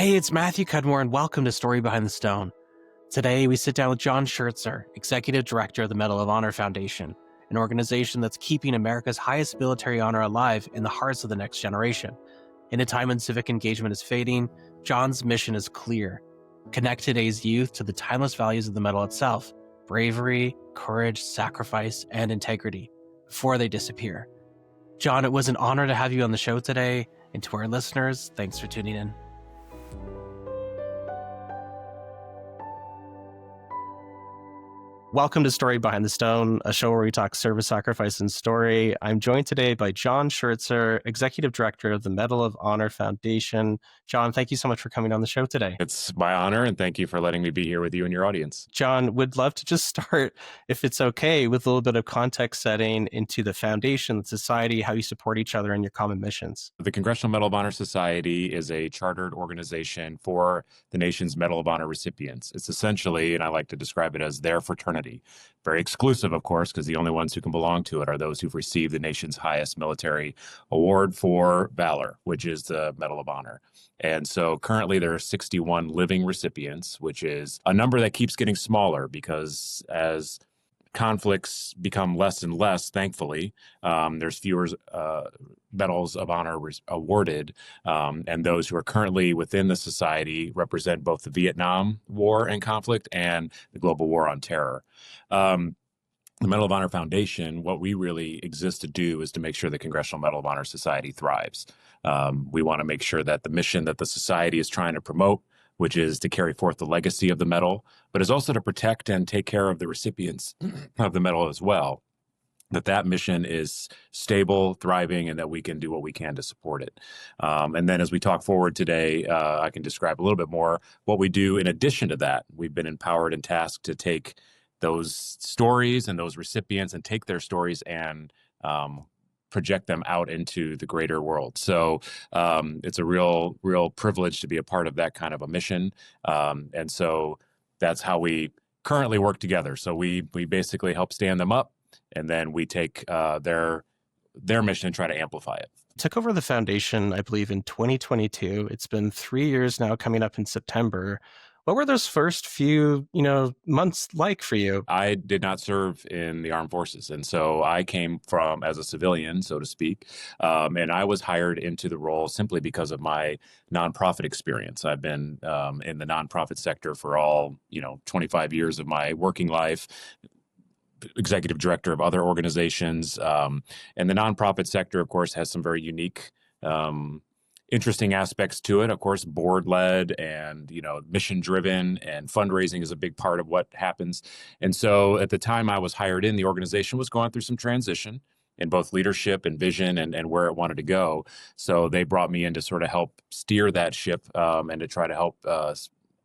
Hey, it's Matthew Cudmore, and welcome to Story Behind the Stone. Today, we sit down with John Shertzer, Executive Director of the Medal of Honor Foundation, an organization that's keeping America's highest military honor alive in the hearts of the next generation. In a time when civic engagement is fading, John's mission is clear: connect today's youth to the timeless values of the medal itself: bravery, courage, sacrifice, and integrity, before they disappear. John, it was an honor to have you on the show today, and to our listeners, thanks for tuning in. Welcome to Story Behind the Stone, a show where we talk service, sacrifice, and story. I'm joined today by John Shertzer, Executive Director of the Medal of Honor Foundation. John, thank you so much for coming on the show today. It's my honor, and thank you for letting me be here with you and your audience. John, would love to just start, if it's okay, with a little bit of context setting into the foundation, the society, how you support each other and your common missions. The Congressional Medal of Honor Society is a chartered organization for the nation's Medal of Honor recipients. It's essentially, and I like to describe it as their fraternity. Very exclusive, of course, because the only ones who can belong to it are those who've received the nation's highest military award for valor, which is the Medal of Honor. And so currently there are 61 living recipients, which is a number that keeps getting smaller because as conflicts become less and less, thankfully, there's fewer medals of honor awarded, and those who are currently within the society represent both the Vietnam War and conflict and the global war on terror. The Medal of Honor Foundation, what we really exist to do is to make sure the Congressional Medal of Honor Society thrives. We want to make sure that the mission that the society is trying to promote, which is to carry forth the legacy of the medal, but is also to protect and take care of the recipients of the medal as well, that mission is stable, thriving, and that we can do what we can to support it. And then as we talk forward today, I can describe a little bit more what we do in addition to that. We've been empowered and tasked to take those stories and those recipients and take their stories and project them out into the greater world. So it's a real privilege to be a part of that kind of a mission. And so that's how we currently work together. So we basically help stand them up, and then we take their mission and try to amplify it. Took over the foundation, I believe, in 2022. It's been 3 years now, coming up in September. What were those first few, months like for you? I did not serve in the armed forces. And so I came from as a civilian, so to speak. And I was hired into the role simply because of my nonprofit experience. I've been in the nonprofit sector for all, 25 years of my working life, executive director of other organizations. And the nonprofit sector, of course, has some very unique interesting aspects to it. Of course, board-led and, mission-driven, and fundraising is a big part of what happens. And so at the time I was hired in, the organization was going through some transition in both leadership and vision and where it wanted to go. So they brought me in to sort of help steer that ship and to try to help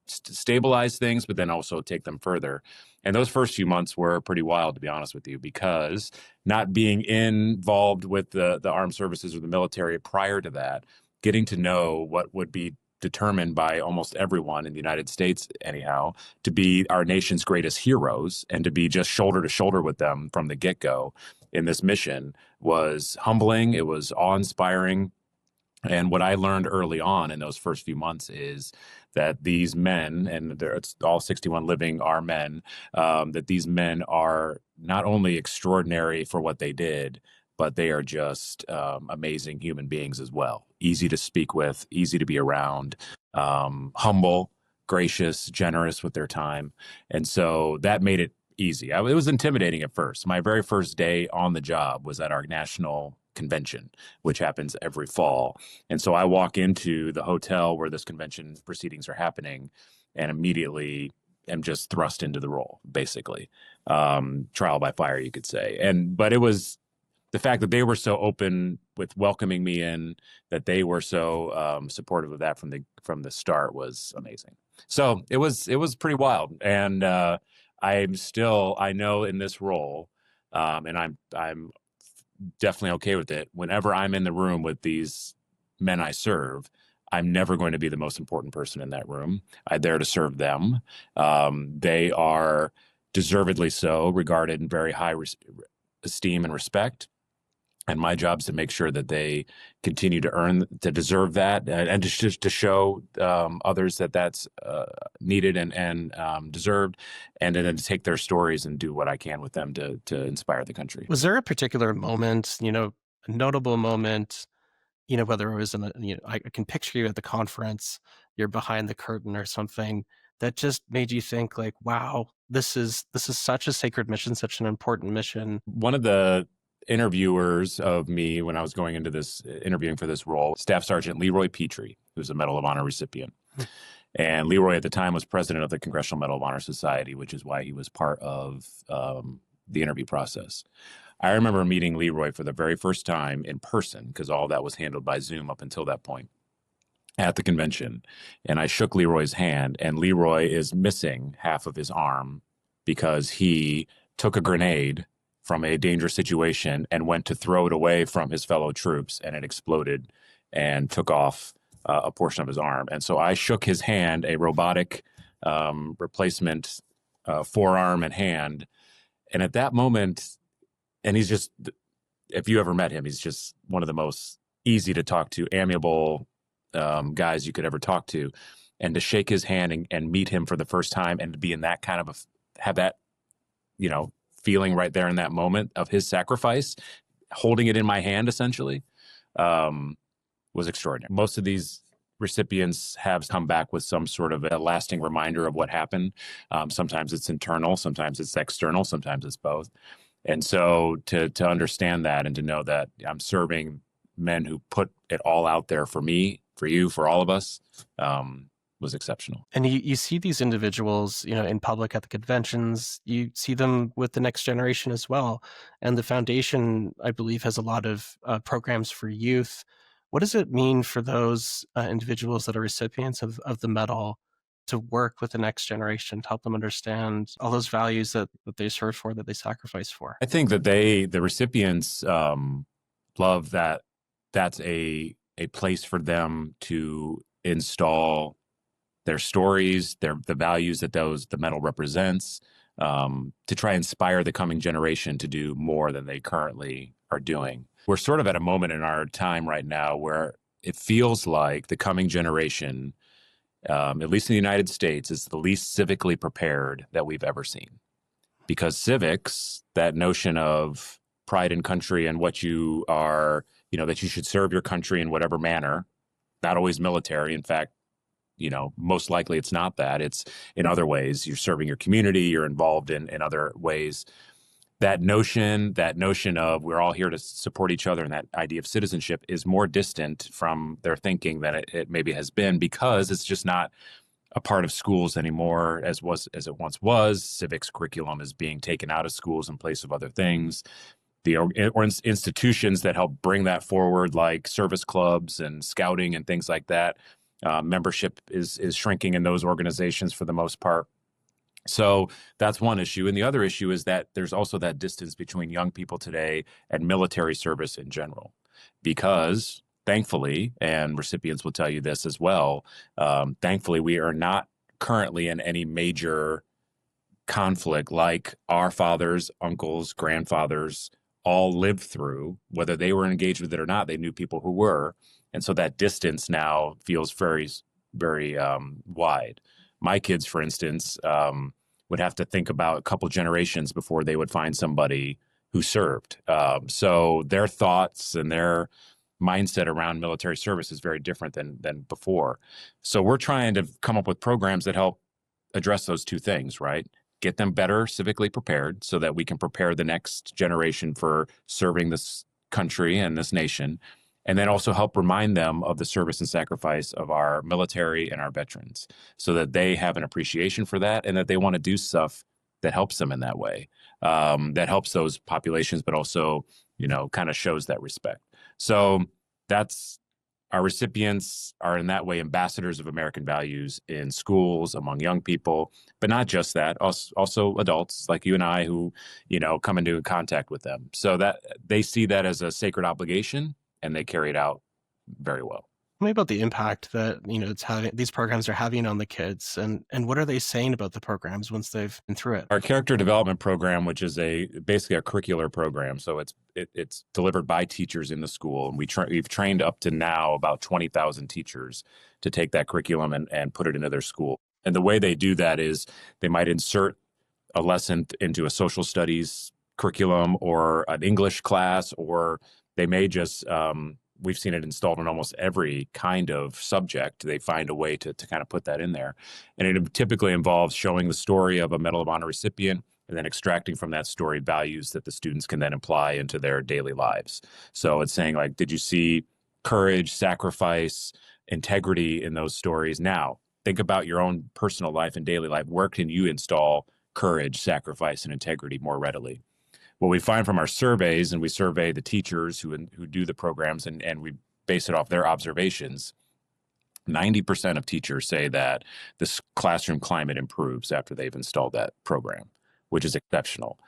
stabilize things, but then also take them further. And those first few months were pretty wild, to be honest with you, because not being involved with the armed services or the military prior to that, getting to know what would be determined by almost everyone in the United States, anyhow, to be our nation's greatest heroes and to be just shoulder to shoulder with them from the get-go in this mission was humbling. It was awe-inspiring. And what I learned early on in those first few months is that these men, and it's all 61 living are men, that these men are not only extraordinary for what they did, but they are just amazing human beings as well. Easy to speak with, easy to be around, humble, gracious, generous with their time. And so that made it easy. It was intimidating at first. My very first day on the job was at our national convention, which happens every fall. And so I walk into the hotel where this convention proceedings are happening and immediately am just thrust into the role, basically. Trial by fire, you could say. But it was the fact that they were so open with welcoming me in, that they were so supportive of that from the start was amazing. So it was pretty wild. And I know in this role, and I'm definitely okay with it. Whenever I'm in the room with these men I serve, I'm never going to be the most important person in that room. I'm there to serve them. They are deservedly so regarded in very high esteem and respect. And my job is to make sure that they continue to deserve that, and to show others that that's needed and deserved, and then to take their stories and do what I can with them to inspire the country. Was there a particular moment, a notable moment, whether it was I can picture you at the conference, you're behind the curtain or something that just made you think like, wow, this is such a sacred mission, such an important mission. One of the interviewers of me when I was going into this interviewing for this role, Staff Sergeant Leroy Petrie, who's a Medal of Honor recipient. And Leroy at the time was president of the Congressional Medal of Honor Society, which is why he was part of the interview process. I remember meeting Leroy for the very first time in person, because all that was handled by Zoom up until that point, at the convention. And I shook Leroy's hand, and Leroy is missing half of his arm because he took a grenade from a dangerous situation and went to throw it away from his fellow troops, and it exploded and took off a portion of his arm. And so I shook his hand, a robotic replacement forearm and hand. And at that moment, and he's just, if you ever met him, he's just one of the most easy to talk to, amiable guys you could ever talk to. And to shake his hand and meet him for the first time, and to be in that kind of have that, feeling right there in that moment of his sacrifice, holding it in my hand essentially, was extraordinary. Most of these recipients have come back with some sort of a lasting reminder of what happened. Sometimes it's internal, sometimes it's external, sometimes it's both. And so to understand that, and to know that I'm serving men who put it all out there for me, for you, for all of us, was exceptional. And you see these individuals, in public at the conventions. You see them with the next generation as well. And the foundation, I believe, has a lot of programs for youth. What does it mean for those individuals that are recipients of the medal to work with the next generation, to help them understand all those values that they served for, that they sacrificed for? I think that the recipients love that that's a place for them to install their stories, the values that the medal represents, to try and inspire the coming generation to do more than they currently are doing. We're sort of at a moment in our time right now where it feels like the coming generation, at least in the United States, is the least civically prepared that we've ever seen. Because civics, that notion of pride in country and what you are, that you should serve your country in whatever manner, not always military. In fact, most likely it's not that. It's in other ways. You're serving your community, you're involved in other ways. That notion of we're all here to support each other, and that idea of citizenship is more distant from their thinking than it maybe has been, because it's just not a part of schools anymore as it once was. Civics curriculum is being taken out of schools in place of other things. Or institutions that help bring that forward, like service clubs and scouting and things like that. Membership is shrinking in those organizations for the most part. So that's one issue. And the other issue is that there's also that distance between young people today and military service in general. Because thankfully, and recipients will tell you this as well, thankfully we are not currently in any major conflict like our fathers, uncles, grandfathers all lived through. Whether they were engaged with it or not, they knew people who were. And so that distance now feels very, very wide. My kids, for instance, would have to think about a couple generations before they would find somebody who served. So their thoughts and their mindset around military service is very different than before. So we're trying to come up with programs that help address those two things, right? Get them better civically prepared so that we can prepare the next generation for serving this country and this nation. And then also help remind them of the service and sacrifice of our military and our veterans, so that they have an appreciation for that, and that they want to do stuff that helps them in that way, that helps those populations, but also, kind of shows that respect. So that's, our recipients are in that way ambassadors of American values in schools, among young people, but not just that, also adults like you and I who, come into contact with them. So that they see that as a sacred obligation, and they carry it out very well. Tell me about the impact that these programs are having on the kids, and what are they saying about the programs once they've been through it? Our character development program, which is basically a curricular program, so it's delivered by teachers in the school, and we've trained up to now about 20,000 teachers to take that curriculum and put it into their school. And the way they do that is they might insert a lesson into a social studies curriculum or an English class, or they may just, we've seen it installed in almost every kind of subject. They find a way to kind of put that in there. And it typically involves showing the story of a Medal of Honor recipient and then extracting from that story values that the students can then apply into their daily lives. So it's saying, like, did you see courage, sacrifice, integrity in those stories? Now, think about your own personal life and daily life. Where can you install courage, sacrifice, and integrity more readily? What we find from our surveys, and we survey the teachers who do the programs, and we base it off their observations, 90% of teachers say that this classroom climate improves after they've installed that program, which is exceptional.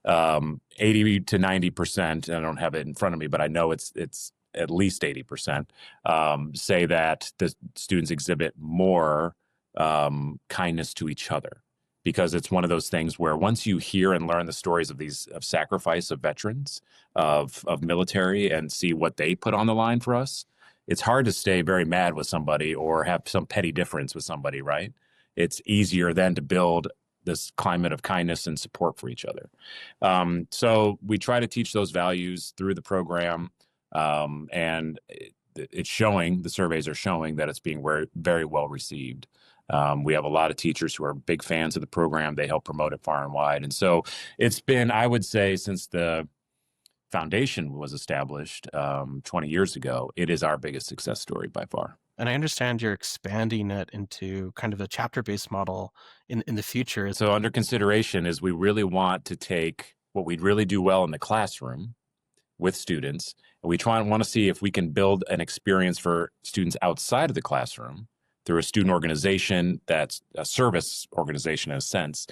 80 to 90%, I don't have it in front of me, but I know it's at least 80%, say that the students exhibit more kindness to each other, because it's one of those things where once you hear and learn the stories of sacrifice of veterans, of military, and see what they put on the line for us, it's hard to stay very mad with somebody or have some petty difference with somebody, right? It's easier then to build this climate of kindness and support for each other. So we try to teach those values through the program, and it's showing, the surveys are showing that it's being very well received. We have a lot of teachers who are big fans of the program. They help promote it far and wide. And so it's been, I would say, since the foundation was established 20 years ago, it is our biggest success story by far. And I understand you're expanding it into kind of a chapter-based model in the future. So under consideration is we really want to take what we really do well in the classroom with students, and we want to see if we can build an experience for students outside of the classroom through a student organization that's a service organization in a sense,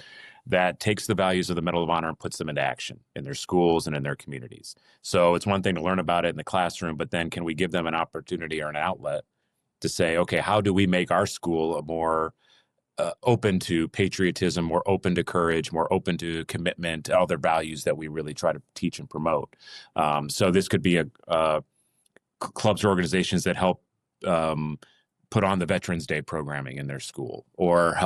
that takes the values of the Medal of Honor and puts them into action in their schools and in their communities. So it's one thing to learn about it in the classroom, but then can we give them an opportunity or an outlet to say, okay, how do we make our school a more open to patriotism, more open to courage, more open to commitment, other values that we really try to teach and promote. So this could be clubs or organizations that help put on the Veterans Day programming in their school, or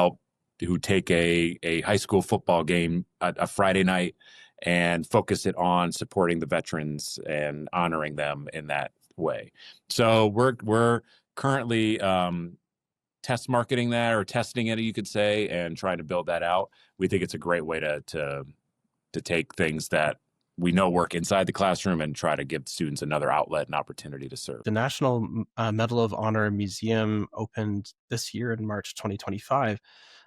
who take a high school football game a Friday night and focus it on supporting the veterans and honoring them in that way. So we're currently test marketing that, or testing it, you could say, and trying to build that out. We think it's a great way to take things that we know work inside the classroom and try to give students another outlet and opportunity to serve. The National Medal of Honor Museum opened this year in March 2025.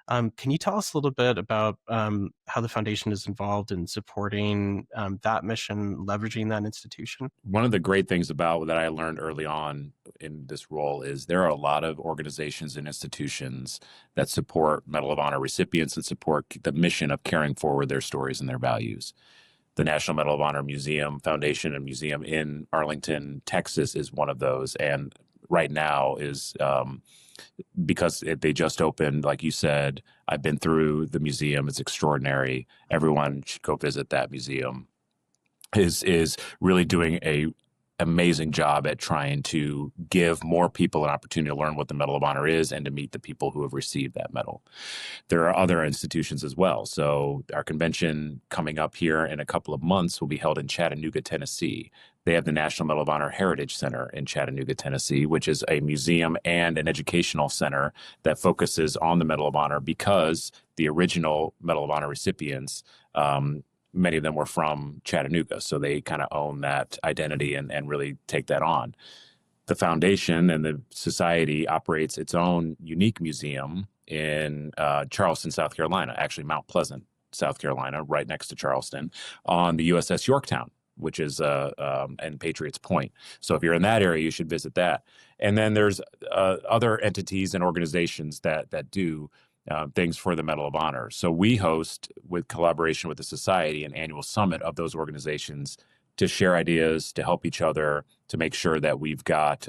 Can you tell us a little bit about how the foundation is involved in supporting that mission, leveraging that institution? One of the great things about that I learned early on in this role is there are a lot of organizations and institutions that support Medal of Honor recipients and support the mission of carrying forward their stories and their values. The National Medal of Honor Museum Foundation and Museum in Arlington, Texas is one of those. And right now is because they just opened, like you said, I've been through the museum. It's extraordinary. Everyone should go visit that museum. Is really doing a amazing job at trying to give more people an opportunity to learn what the Medal of Honor is and to meet the people who have received that medal. There are other institutions as well. So our convention coming up here in a couple of months will be held in Chattanooga, Tennessee. They have the National Medal of Honor Heritage Center in Chattanooga, Tennessee, which is a museum and an educational center that focuses on the Medal of Honor, because the original Medal of Honor recipients, many of them were from Chattanooga, so they kind of own that identity and really take that on. The foundation and the society operates its own unique museum in Charleston, South Carolina, actually Mount Pleasant, South Carolina, right next to Charleston, on the USS Yorktown, which is and Patriots Point. So if you're in that area, you should visit that. And then there's other entities and organizations that do things for the Medal of Honor. So we host, with collaboration with the society, an annual summit of those organizations to share ideas, to help each other, to make sure that we've got,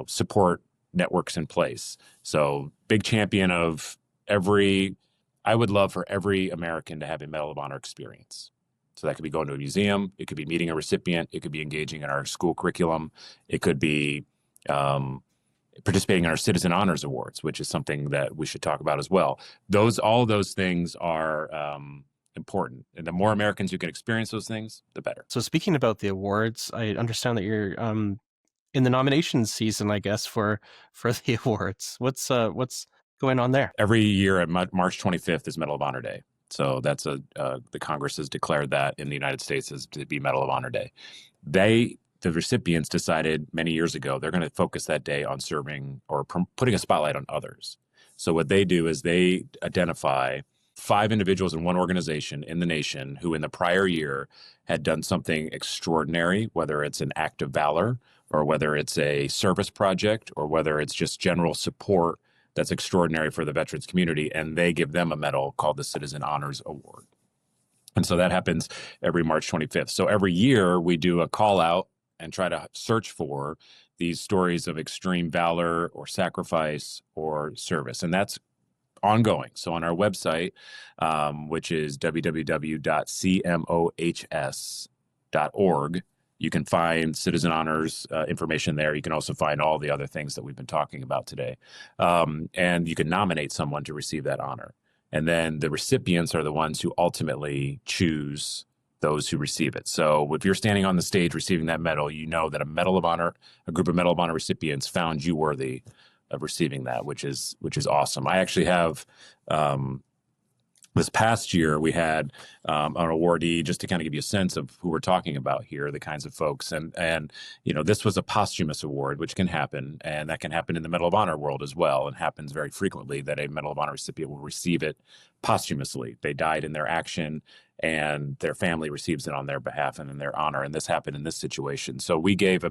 support networks in place. So big champion of I would love for every American to have a Medal of Honor experience. So that could be going to a museum, it could be meeting a recipient, it could be engaging in our school curriculum, it could be participating in our Citizen Honors Awards, which is something that we should talk about as well. All those things are important, and the more Americans who can experience those things, the better. So speaking about the awards, I understand that you're in the nomination season, I guess, for the awards. What's going on there? Every year at March 25th is Medal of Honor Day. So that's the Congress has declared that in the United States as to be Medal of Honor Day. The recipients decided many years ago they're going to focus that day on serving or putting a spotlight on others. So what they do is they identify 5 individuals in one organization in the nation who in the prior year had done something extraordinary, whether it's an act of valor or whether it's a service project or whether it's just general support that's extraordinary for the veterans community, and they give them a medal called the Citizen Honors Award. And so that happens every March 25th. So every year we do a call out and try to search for these stories of extreme valor or sacrifice or service. And that's ongoing. So on our website, which is www.cmohs.org, you can find Citizen Honors information there. You can also find all the other things that we've been talking about today. And you can nominate someone to receive that honor. And then the recipients are the ones who ultimately choose those who receive it. So if you're standing on the stage receiving that medal, you know that a group of Medal of Honor recipients found you worthy of receiving that, which is awesome. I actually have this past year we had an awardee, just to kind of give you a sense of who we're talking about here, the kinds of folks, and this was a posthumous award, which can happen, and that can happen in the Medal of Honor world as well, and happens very frequently that a Medal of Honor recipient will receive it posthumously. They died in their action, and their family receives it on their behalf and in their honor. And this happened in this situation. So we gave a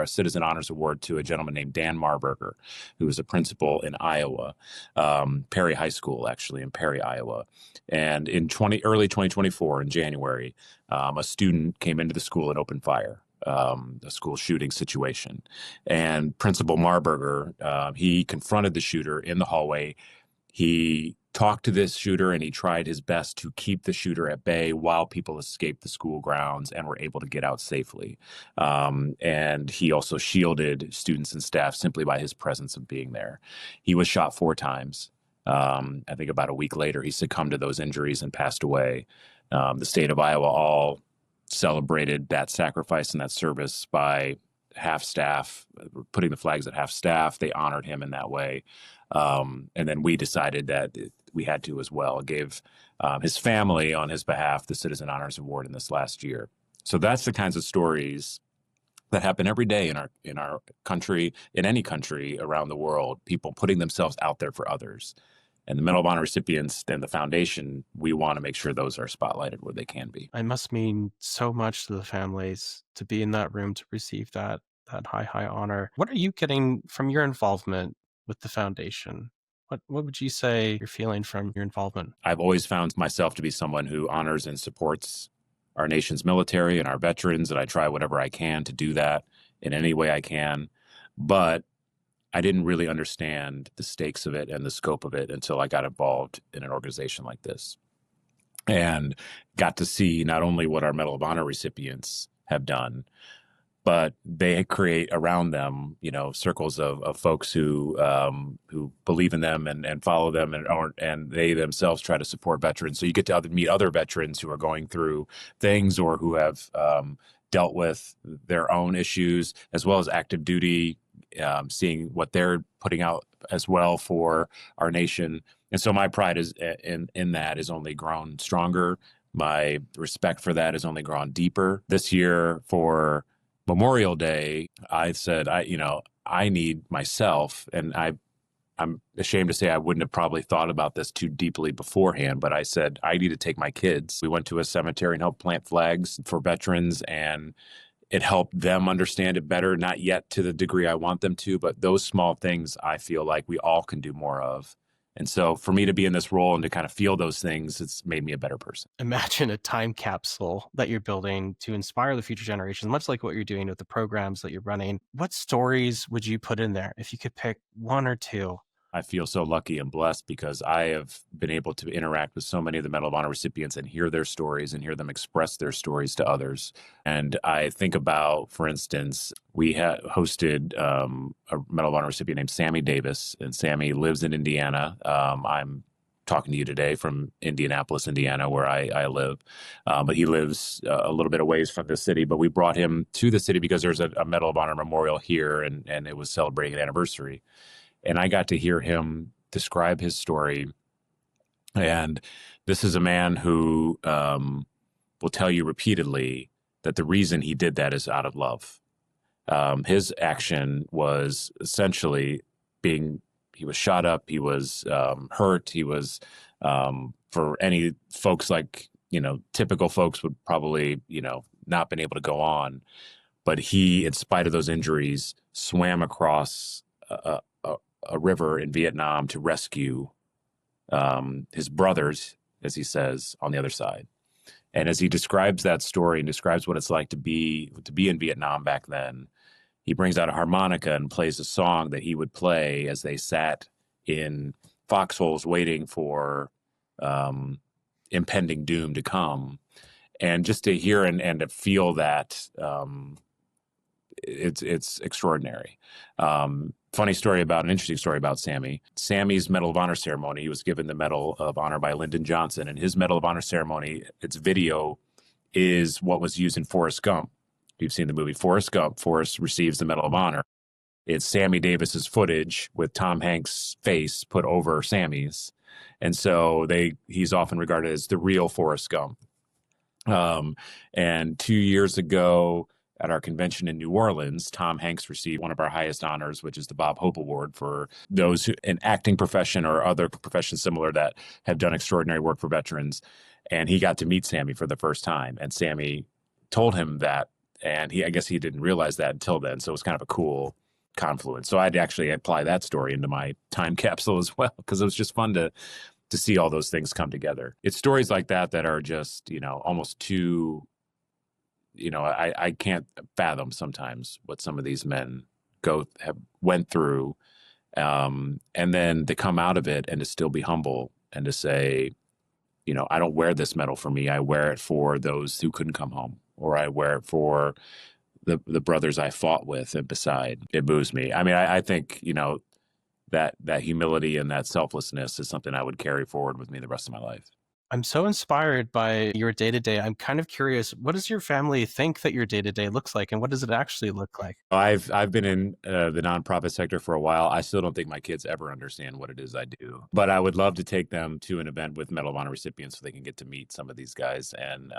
Citizen Honors Award to a gentleman named Dan Marburger, who was a principal in Iowa, Perry High School, actually, in Perry, Iowa. And in early 2024, in January, a student came into the school and opened fire. A school shooting situation. And Principal Marburger, he confronted the shooter in the hallway. He talked to this shooter and he tried his best to keep the shooter at bay while people escaped the school grounds and were able to get out safely. And he also shielded students and staff simply by his presence of being there. He was shot 4 times. I think about a week later, he succumbed to those injuries and passed away. The state of Iowa all celebrated that sacrifice and that service by half staff, putting the flags at half staff. They honored him in that way. And then we decided that we had to as well, gave his family on his behalf the Citizen Honors Award in this last year. So that's the kinds of stories that happen every day in our country, in any country around the world, people putting themselves out there for others. And the Medal of Honor recipients and the foundation, we want to make sure those are spotlighted where they can be. It must mean so much to the families to be in that room to receive that high honor. What are you getting from your involvement with the foundation? What would you say you're feeling from your involvement? I've always found myself to be someone who honors and supports our nation's military and our veterans, and I try whatever I can to do that in any way I can. But I didn't really understand the stakes of it and the scope of it until I got involved in an organization like this and got to see not only what our Medal of Honor recipients have done, but they create around them, circles of folks who believe in them and follow them, and they themselves try to support veterans. So you get to meet other veterans who are going through things or who have dealt with their own issues, as well as active duty, seeing what they're putting out as well for our nation. And so my pride is in that has only grown stronger. My respect for that has only grown deeper. This year for Memorial Day, I said, I need myself, and I'm ashamed to say I wouldn't have probably thought about this too deeply beforehand, but I said, I need to take my kids. We went to a cemetery and helped plant flags for veterans, and it helped them understand it better, not yet to the degree I want them to, but those small things I feel like we all can do more of. And so for me to be in this role and to kind of feel those things, it's made me a better person. Imagine a time capsule that you're building to inspire the future generations, much like what you're doing with the programs that you're running. What stories would you put in there if you could pick 1 or 2 I feel so lucky and blessed because I have been able to interact with so many of the Medal of Honor recipients and hear their stories and hear them express their stories to others. And I think about, for instance, we had hosted a Medal of Honor recipient named Sammy Davis, and Sammy lives in Indiana. I'm talking to you today from Indianapolis, Indiana, where I live. But he lives a little bit away from the city. But we brought him to the city because there's a Medal of Honor memorial here, and it was celebrating an anniversary. And I got to hear him describe his story. And this is a man who will tell you repeatedly that the reason he did that is out of love. His action was essentially he was shot up, he was hurt, he was, for any folks like, typical folks would probably, not been able to go on. But he, in spite of those injuries, swam across a river in Vietnam to rescue his brothers, as he says, on the other side. And as he describes that story and describes what it's like to be in Vietnam back then, he brings out a harmonica and plays a song that he would play as they sat in foxholes waiting for impending doom to come. And just to hear and to feel that, it's extraordinary. An interesting story about Sammy. Sammy's Medal of Honor ceremony, he was given the Medal of Honor by Lyndon Johnson, and his Medal of Honor ceremony, its video is what was used in Forrest Gump. You've seen the movie Forrest Gump. Forrest receives the Medal of Honor. It's Sammy Davis's footage with Tom Hanks' face put over Sammy's. And so he's often regarded as the real Forrest Gump. And 2 years ago, at our convention in New Orleans, Tom Hanks received one of our highest honors, which is the Bob Hope Award for those in acting profession or other professions similar that have done extraordinary work for veterans. And he got to meet Sammy for the first time. And Sammy told him that, and I guess he didn't realize that until then. So it was kind of a cool confluence. So I'd actually apply that story into my time capsule as well, because it was just fun to see all those things come together. It's stories like that are just, almost too, I can't fathom sometimes what some of these men went through. And then to come out of it and to still be humble and to say, I don't wear this medal for me. I wear it for those who couldn't come home, or I wear it for the brothers I fought with and beside. It moves me. I mean, I think, that humility and that selflessness is something I would carry forward with me the rest of my life. I'm so inspired by your day-to-day. I'm kind of curious, what does your family think that your day-to-day looks like, and what does it actually look like? I've been in the nonprofit sector for a while. I still don't think my kids ever understand what it is I do, but I would love to take them to an event with Medal of Honor recipients so they can get to meet some of these guys, and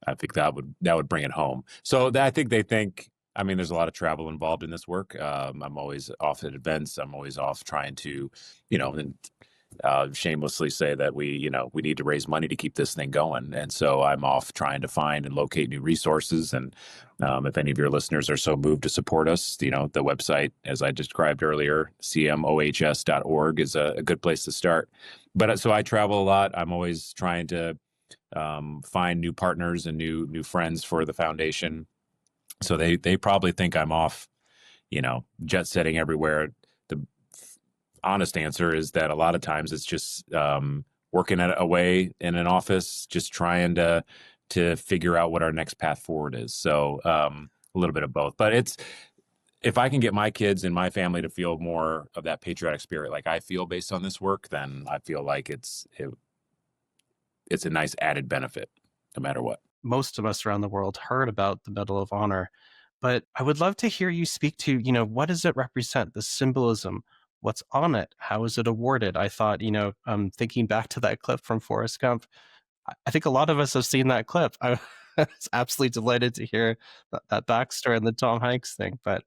I think that would bring it home. So I think they think. I mean, there's a lot of travel involved in this work. I'm always off at events. I'm always off trying to, shamelessly say that we need to raise money to keep this thing going. And so I'm off trying to find and locate new resources. And if any of your listeners are so moved to support us, the website, as I described earlier, cmohs.org is a good place to start. But so I travel a lot. I'm always trying to find new partners and new friends for the foundation. So they probably think I'm off, jet setting everywhere. The honest answer is that a lot of times it's just working away in an office, just trying to figure out what our next path forward is. So a little bit of both. But if I can get my kids and my family to feel more of that patriotic spirit like I feel based on this work, then I feel like it's a nice added benefit, no matter what. Most of us around the world heard about the Medal of Honor, but I would love to hear you speak to, what does it represent, the symbolism, what's on it, how is it awarded? I thought, thinking back to that clip from Forrest Gump, I think a lot of us have seen that clip. I was absolutely delighted to hear that backstory and the Tom Hanks thing, but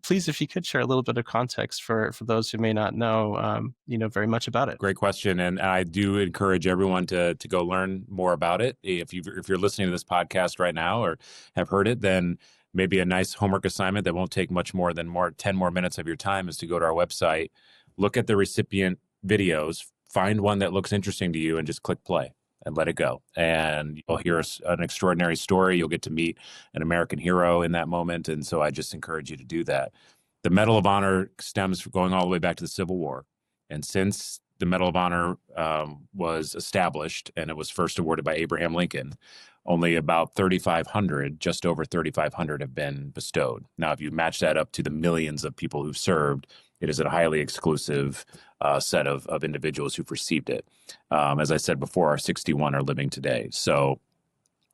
please, if you could share a little bit of context for those who may not know, very much about it. Great question, and I do encourage everyone to go learn more about it. If you're listening to this podcast right now or have heard it, then maybe a nice homework assignment that won't take much more than 10 more minutes of your time is to go to our website, look at the recipient videos, find one that looks interesting to you, and just click play and let it go. And you'll hear an extraordinary story. You'll get to meet an American hero in that moment. And so I just encourage you to do that. The Medal of Honor stems from going all the way back to the Civil War. And since the Medal of Honor was established and it was first awarded by Abraham Lincoln, only about 3,500, just over 3,500 have been bestowed. Now, if you match that up to the millions of people who've served, it is a highly exclusive set of individuals who've received it. As I said before, 61 are living today. So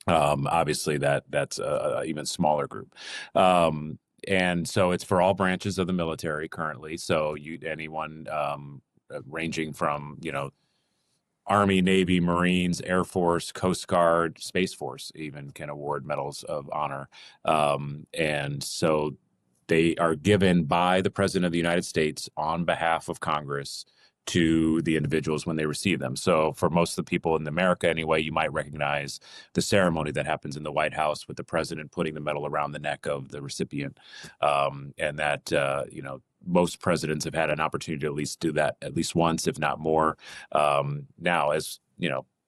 obviously that's a even smaller group. And so it's for all branches of the military currently. So anyone ranging from, Army, Navy, Marines, Air Force, Coast Guard, Space Force even can award medals of honor. And so they are given by the President of the United States on behalf of Congress to the individuals when they receive them. So for most of the people in America anyway, you might recognize the ceremony that happens in the White House with the president putting the medal around the neck of the recipient. And that, most presidents have had an opportunity to at least do that at least once, if not more. Now, as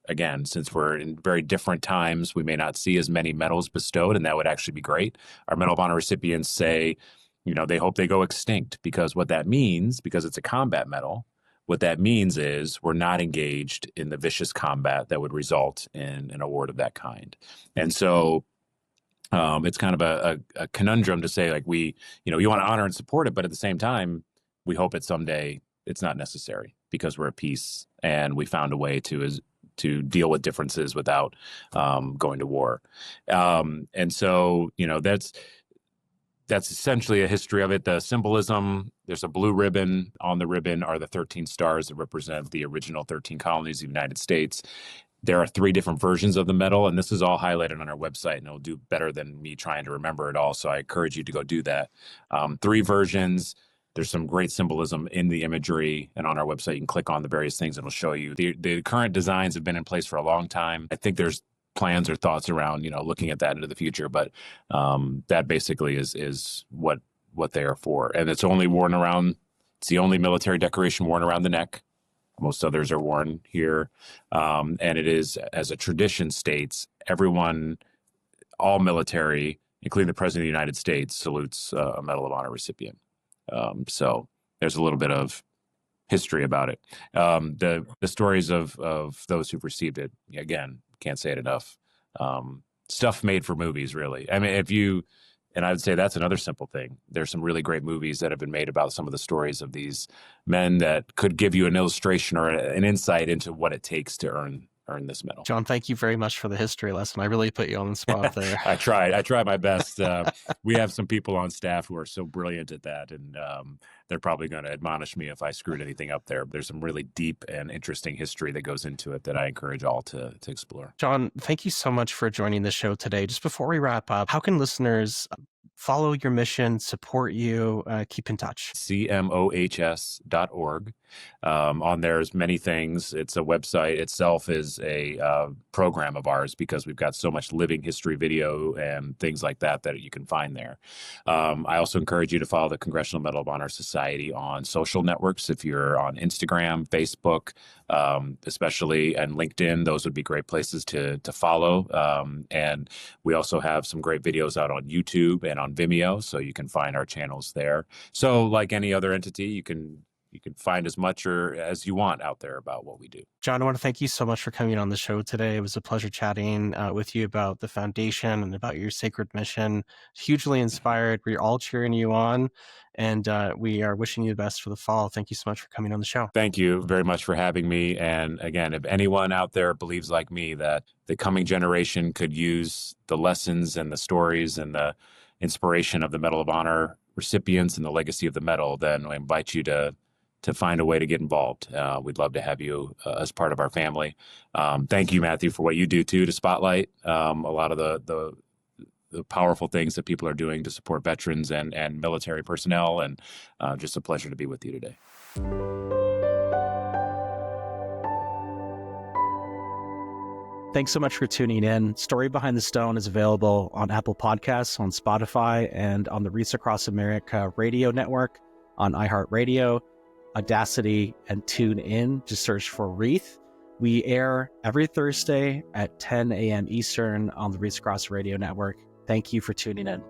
again, since we're in very different times, we may not see as many medals bestowed, and that would actually be great. Our Medal of Honor recipients say, they hope they go extinct, because what that means, because it's a combat medal, what that means is we're not engaged in the vicious combat that would result in an award of that kind. And so it's kind of a conundrum to say, like, you want to honor and support it, but at the same time, we hope that someday it's not necessary because we're at peace and we found a way to deal with differences without going to war. And so, that's essentially a history of it. The symbolism, there's a blue ribbon. On the ribbon are the 13 stars that represent the original 13 colonies of the United States. There are 3 different versions of the medal, and this is all highlighted on our website, and it'll do better than me trying to remember it all. So I encourage you to go do that. 3 versions. There's some great symbolism in the imagery, and on our website, you can click on the various things and it'll show you. The current designs have been in place for a long time. I think there's plans or thoughts around, looking at that into the future, but that basically is what they are for. And it's only worn around, it's the only military decoration worn around the neck. Most others are worn here. And it is, as a tradition states, everyone, all military, including the President of the United States, salutes a Medal of Honor recipient. So there's a little bit of history about it. The stories of those who've received it, again, can't say it enough. Stuff made for movies, really. I mean, and I would say that's another simple thing. There's some really great movies that have been made about some of the stories of these men that could give you an illustration or an insight into what it takes to earn this medal. John, thank you very much for the history lesson. I really put you on the spot there. I tried my best. We have some people on staff who are so brilliant at that, and they're probably going to admonish me if I screwed anything up there. There's some really deep and interesting history that goes into it that I encourage all to explore. John, thank you so much for joining the show today. Just before we wrap up, how can listeners follow your mission, support you, keep in touch? cmohs.org. On there's many things. It's a website itself is a program of ours because we've got so much living history video and things like that you can find there. I also encourage you to follow the Congressional Medal of Honor Society on social networks. If you're on Instagram, Facebook, especially, and LinkedIn, those would be great places to follow. And we also have some great videos out on YouTube and on Vimeo, so you can find our channels there. So like any other entity, you can find as much or as you want out there about what we do. John, I want to thank you so much for coming on the show today. It was a pleasure chatting with you about the foundation and about your sacred mission. Hugely inspired. We're all cheering you on, and we are wishing you the best for the fall. Thank you so much for coming on the show. Thank you very much for having me. And again, if anyone out there believes like me that the coming generation could use the lessons and the stories and the inspiration of the Medal of Honor recipients and the legacy of the medal, then I invite you to find a way to get involved. We'd love to have you as part of our family. Thank you, Matthew, for what you do too to spotlight a lot of the powerful things that people are doing to support veterans and military personnel. And just a pleasure to be with you today. Thanks so much for tuning in. Story Behind the Stone is available on Apple Podcasts, on Spotify, and on the Reach Across America radio network, on iHeartRadio, Audacity, and TuneIn. Just search for Wreath. We air every Thursday at 10 a.m. Eastern on the Reach Across Radio Network. Thank you for tuning in.